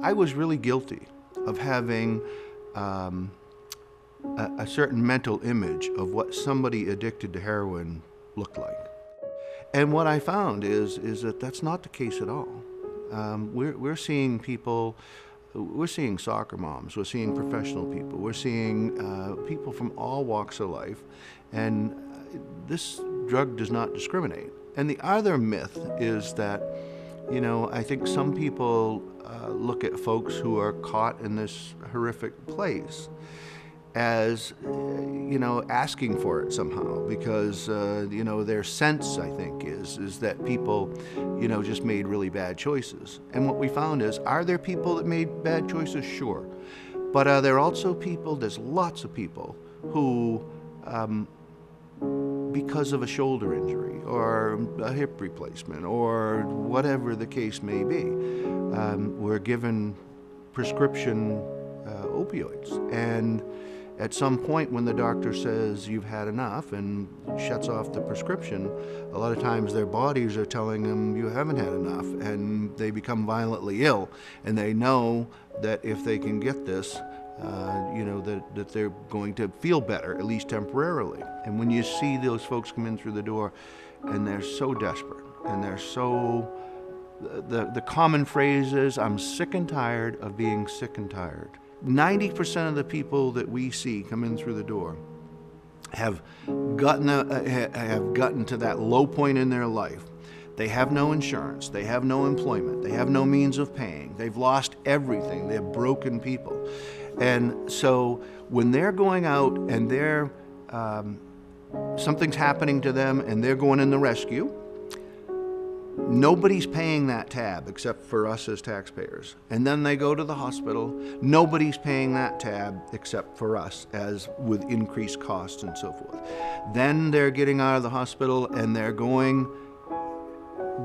I was really guilty of having a certain mental image of what somebody addicted to heroin looked like. And what I found is that that's not the case at all. We're seeing people, we're seeing soccer moms, we're seeing professional people, we're seeing people from all walks of life, and this drug does not discriminate. And the other myth is that, I think some people look at folks who are caught in this horrific place as, asking for it somehow, because, their sense, I think, is that people, just made really bad choices. And what we found is, are there people that made bad choices? Sure. But are there also people, there's lots of people who, because of a shoulder injury or a hip replacement or whatever the case may be, were given prescription opioids. And at some point when the doctor says you've had enough and shuts off the prescription, a lot of times their bodies are telling them you haven't had enough, and they become violently ill, and they know that if they can get this, that they're going to feel better, at least temporarily. And when you see those folks come in through the door and they're so desperate and they're so, the common phrase is, I'm sick and tired of being sick and tired. 90% of the people that we see come in through the door have gotten to that low point in their life. They have no insurance, they have no employment, they have no means of paying, they've lost everything, they're broken people. And so when they're going out and they're, something's happening to them and they're going in the rescue, nobody's paying that tab except for us as taxpayers. And then they go to the hospital, nobody's paying that tab except for us, as with increased costs and so forth. Then they're getting out of the hospital and they're going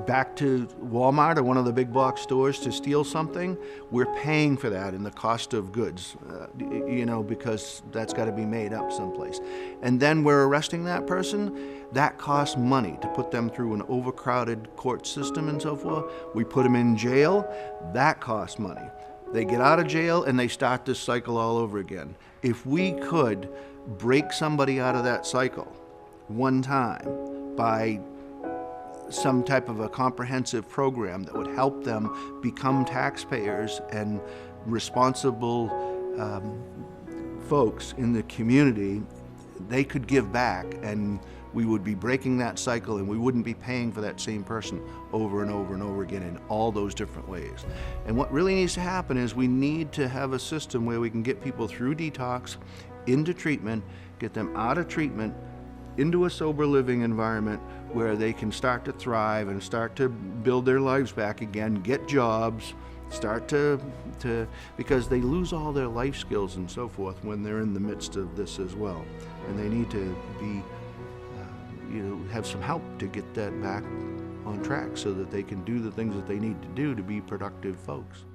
back to Walmart or one of the big box stores to steal something. We're paying for that in the cost of goods, because that's got to be made up someplace. And then we're arresting that person. That costs money to put them through an overcrowded court system and so forth. We put them in jail. That costs money. They get out of jail and they start this cycle all over again. If we could break somebody out of that cycle one time by some type of a comprehensive program that would help them become taxpayers and responsible folks in the community, they could give back, and we would be breaking that cycle, and we wouldn't be paying for that same person over and over and over again in all those different ways. And what really needs to happen is we need to have a system where we can get people through detox, into treatment, get them out of treatment, into a sober living environment where they can start to thrive and start to build their lives back again, get jobs, start to because they lose all their life skills and so forth when they're in the midst of this as well. And they need to be, have some help to get that back on track so that they can do the things that they need to do to be productive folks.